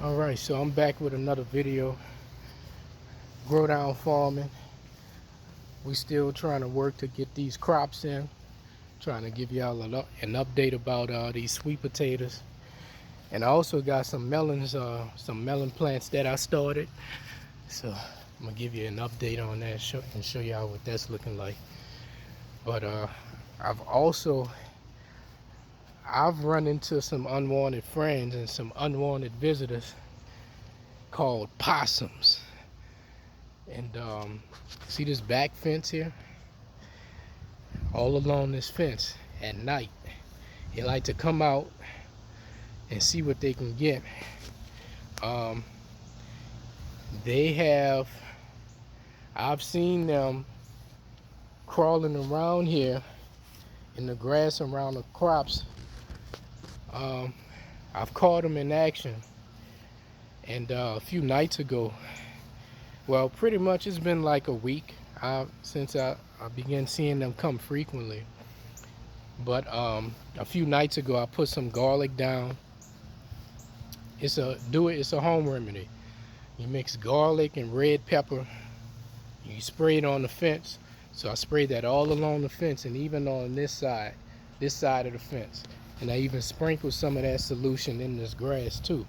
Alright, so I'm back with another video. Grow down farming. We still trying to work to get these crops in. Trying to give y'all an update about these sweet potatoes. And I also got some melons, some melon plants that I started. So I'm gonna give you an update on that and show y'all what that's looking like. But I've run into some unwanted friends and some unwanted visitors called possums. And see this back fence here? All along this fence at night, they like to come out and see what they can get. Um, they have, I've seen them crawling around here in the grass around the crops. I've caught them in action, and a few nights ago, well, pretty much it's been like a week since I began seeing them come frequently. But a few nights ago, I put some garlic down. It's a home remedy. You mix garlic and red pepper. You spray it on the fence. So I sprayed that all along the fence and even on this side of the fence. And I even sprinkled some of that solution in this grass too.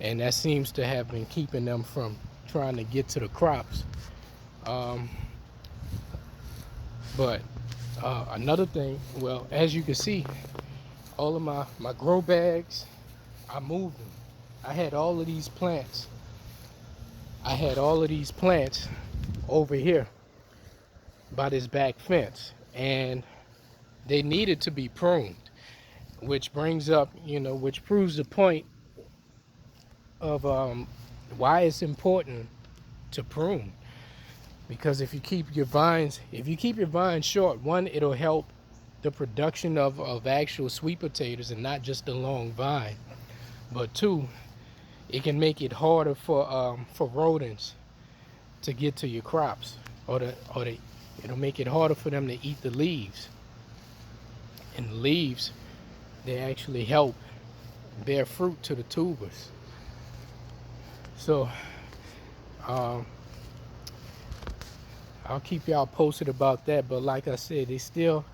And that seems to have been keeping them from trying to get to the crops. But another thing, well, as you can see, all of my grow bags, I moved them. I had all of these plants. Over here by this back fence, and they needed to be pruned, which brings up, which proves the point of why it's important to prune. Because if you keep your vines short, one, it'll help the production of actual sweet potatoes and not just the long vine. But two, it can make it harder for rodents to get to your crops, it'll make it harder for them to eat the leaves. And the leaves, they actually help bear fruit to the tubers. So I'll keep y'all posted about that. But like I said, I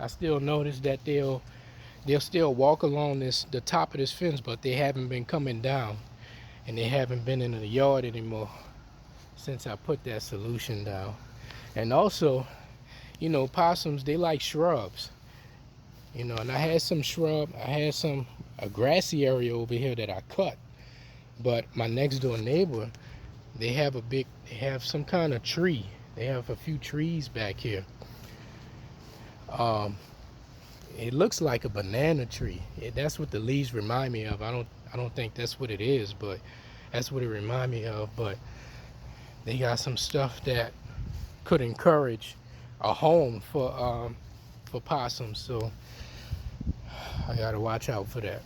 still notice that they'll still walk along the top of this fence, but they haven't been coming down, and they haven't been in the yard anymore since I put that solution down. And also, possums, they like shrubs. And I had a grassy area over here that I cut. But my next door neighbor, they have some kind of tree. They have a few trees back here. It looks like a banana tree. That's what the leaves remind me of. I don't think that's what it is, but that's what it remind me of. But they got some stuff that could encourage a home for possums. So I gotta watch out for that.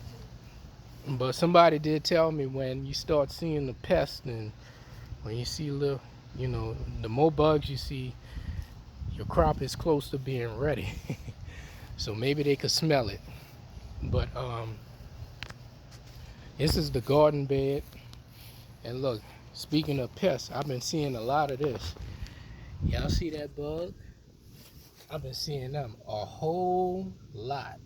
But somebody did tell me, when you start seeing the pests, and when you see the more bugs you see, your crop is close to being ready. So maybe they could smell it. But this is the garden bed. And look, speaking of pests, I've been seeing a lot of this. Y'all see that bug? I've been seeing them a whole lot.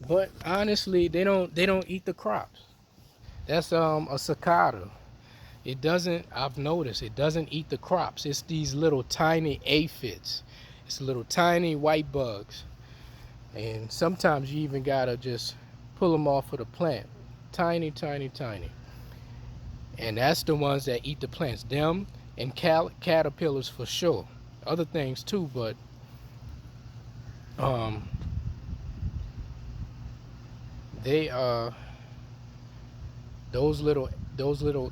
But honestly, they don't eat the crops. That's a cicada. I've noticed it doesn't eat the crops. It's these little tiny aphids. It's little tiny white bugs. And sometimes you even gotta just pull them off of the plant. Tiny, tiny, tiny. And that's the ones that eat the plants. Them and caterpillars for sure. Other things too, but they those little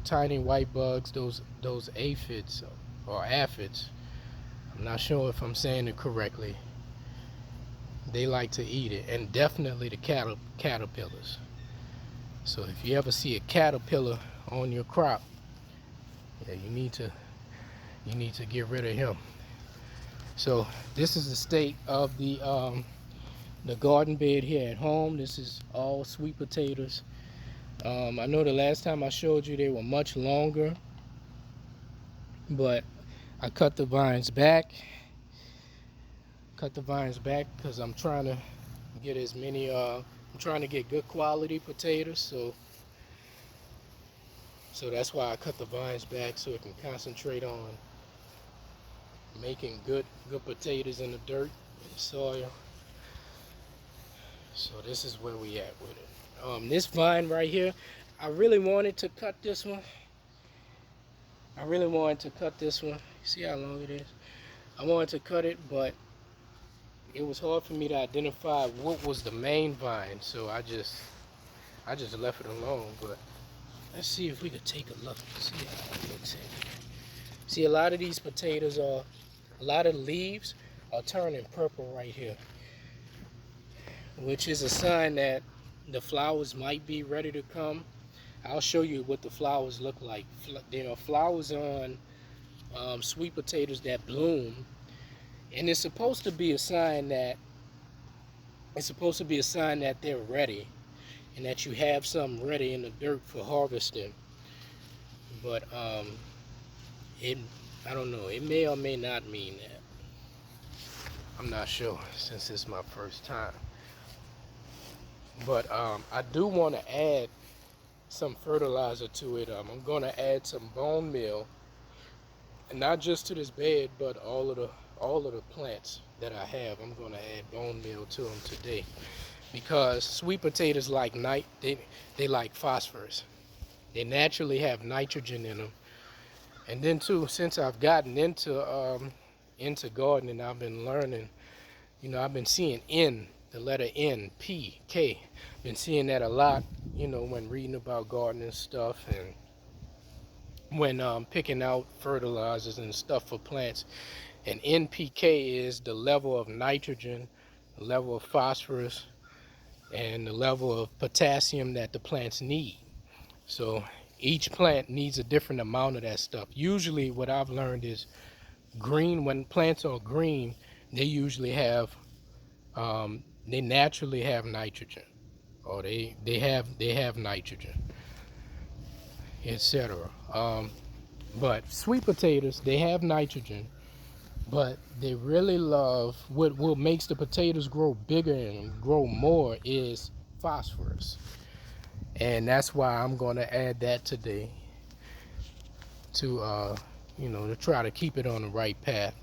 tiny white bugs, those aphids or aphids. I'm not sure if I'm saying it correctly. They like to eat it, and definitely the caterpillars. So if you ever see a caterpillar on your crop, yeah, you need to get rid of him. So this is the state of the the garden bed here at home. This is all sweet potatoes. I know the last time I showed you they were much longer, but I cut the vines back. Because I'm trying to get as many. I'm trying to get good quality potatoes, so that's why I cut the vines back so it can concentrate on making good potatoes in the dirt and soil. So this is where we at with it. This vine right here, I really wanted to cut this one. See how long it is? I wanted to cut it, but it was hard for me to identify what was the main vine, so I just left it alone. But let's see if we could take a look and see how it looks here. See, a lot of these potatoes a lot of leaves are turning purple right here, which is a sign that the flowers might be ready to come. I'll show you what the flowers look like. There are flowers on sweet potatoes that bloom, and it's supposed to be a sign that they're ready and that you have some ready in the dirt for harvesting. But I don't know, it may or may not mean that. I'm not sure since it's my first time. But I do want to add some fertilizer to it. I'm going to add some bone meal, and not just to this bed, but all of the plants that I have. I'm going to add bone meal to them today, because sweet potatoes like they like phosphorus. They naturally have nitrogen in them. And then too, since I've gotten into gardening, I've been learning. I've been seeing the letter N, P, K. Been seeing that a lot, when reading about gardening stuff and when picking out fertilizers and stuff for plants. And NPK is the level of nitrogen, the level of phosphorus, and the level of potassium that the plants need. So each plant needs a different amount of that stuff. Usually what I've learned is green, when plants are green, they usually have they naturally have nitrogen, or they have nitrogen, etc. But sweet potatoes, they have nitrogen, but they really love what makes the potatoes grow bigger and grow more is phosphorus. And that's why I'm going to add that today to to try to keep it on the right path.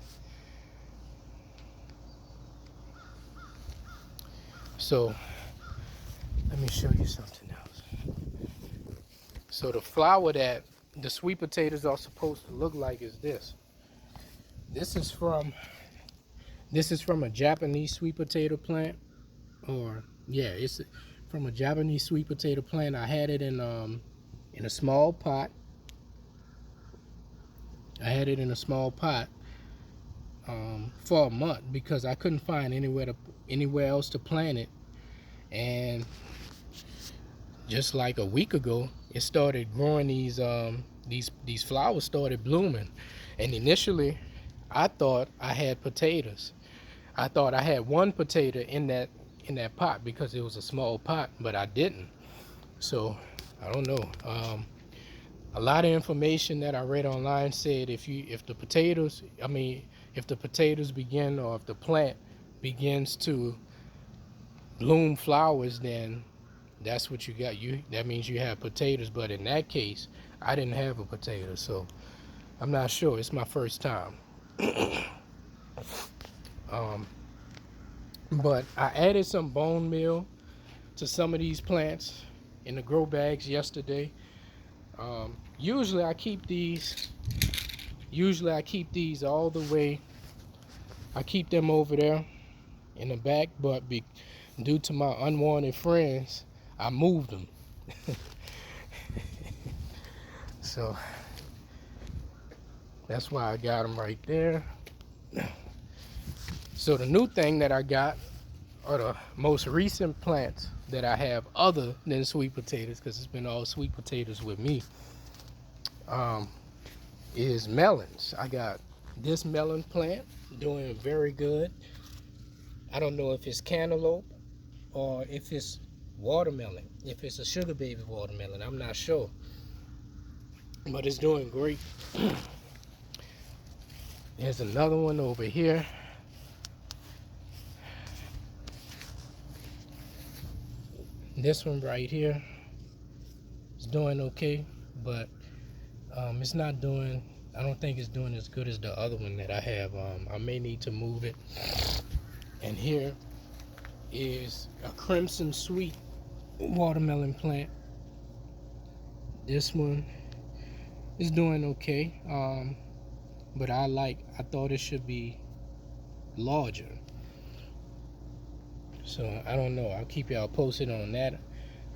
So let me show you something else. So the flower that the sweet potatoes are supposed to look like is this. This is from a Japanese sweet potato plant, it's from a Japanese sweet potato plant. I had it in a small pot. For a month because I couldn't find anywhere else to plant it, and just like a week ago, it started growing. These flowers started blooming, and initially, I thought I had potatoes. I thought I had one potato in that pot because it was a small pot, but I didn't. So I don't know. A lot of information that I read online said if the potatoes begin, or if the plant begins to bloom flowers, then that's what you got. That means you have potatoes. But in that case, I didn't have a potato, so I'm not sure. It's my first time. But I added some bone meal to some of these plants in the grow bags yesterday. Usually I keep these all the way. I keep them over there in the back, but due to my unwanted friends, I moved them. So that's why I got them right there. So the new thing that I got, or the most recent plants that I have other than sweet potatoes, because it's been all sweet potatoes with me, is melons. I got this melon plant doing very good. I don't know if it's cantaloupe or if it's watermelon, if it's a sugar baby watermelon. I'm not sure, but it's doing great. There's another one over here. This one right here is doing okay, but it's not doing, I don't think it's doing as good as the other one that I have. I may need to move it. And here is a crimson sweet watermelon plant. This one is doing okay, but I thought it should be larger. So I don't know. I'll keep y'all posted on that.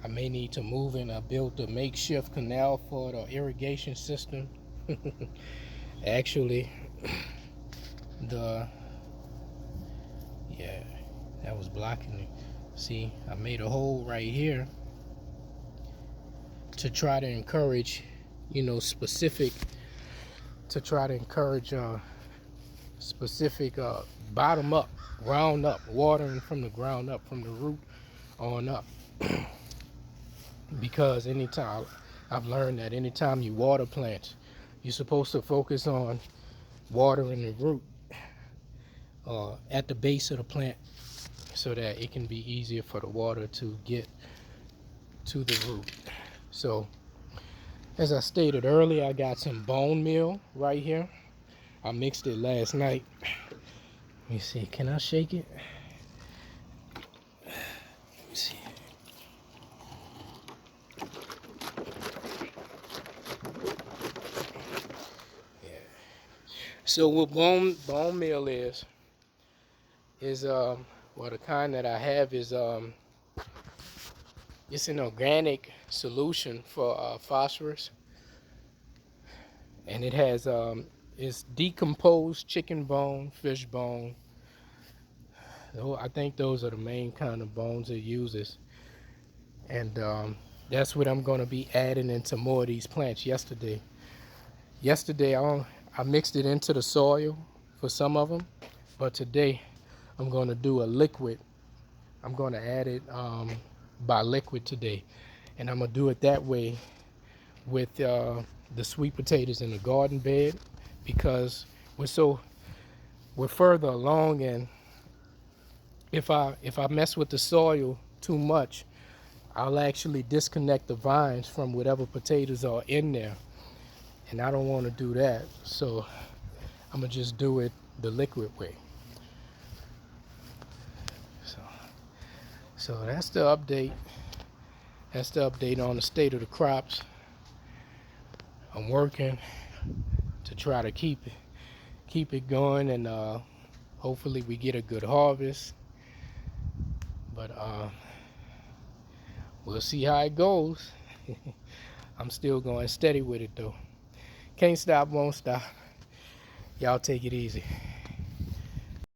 I may need to move it. I built a makeshift canal for the irrigation system. Actually, yeah, that was blocking it. See, I made a hole right here to try to encourage, specific bottom up, ground up, watering from the ground up, from the root on up. Because I've learned that anytime you water plants, you're supposed to focus on watering the root at the base of the plant so that it can be easier for the water to get to the root. So, as I stated earlier, I got some bone meal right here. I mixed it last night. Let me see, can I shake it? Let me see. Yeah. So what bone meal is well, the kind that I have is it's an organic solution for phosphorus, and it has it's decomposed chicken bone, fish bone. I think those are the main kind of bones it uses, and that's what I'm going to be adding into more of these plants. Yesterday I mixed it into the soil for some of them, but today I'm going to do a liquid. I'm going to add it by liquid today, and I'm going to do it that way with the sweet potatoes in the garden bed, because we're further along, and if I mess with the soil too much, I'll actually disconnect the vines from whatever potatoes are in there, and I don't want to do that. So I'm gonna just do it the liquid way. So that's the update. That's the update on the state of the crops. I'm working to try to keep it going, and hopefully we get a good harvest. But we'll see how it goes. I'm still going steady with it though. Can't stop, won't stop. Y'all take it easy.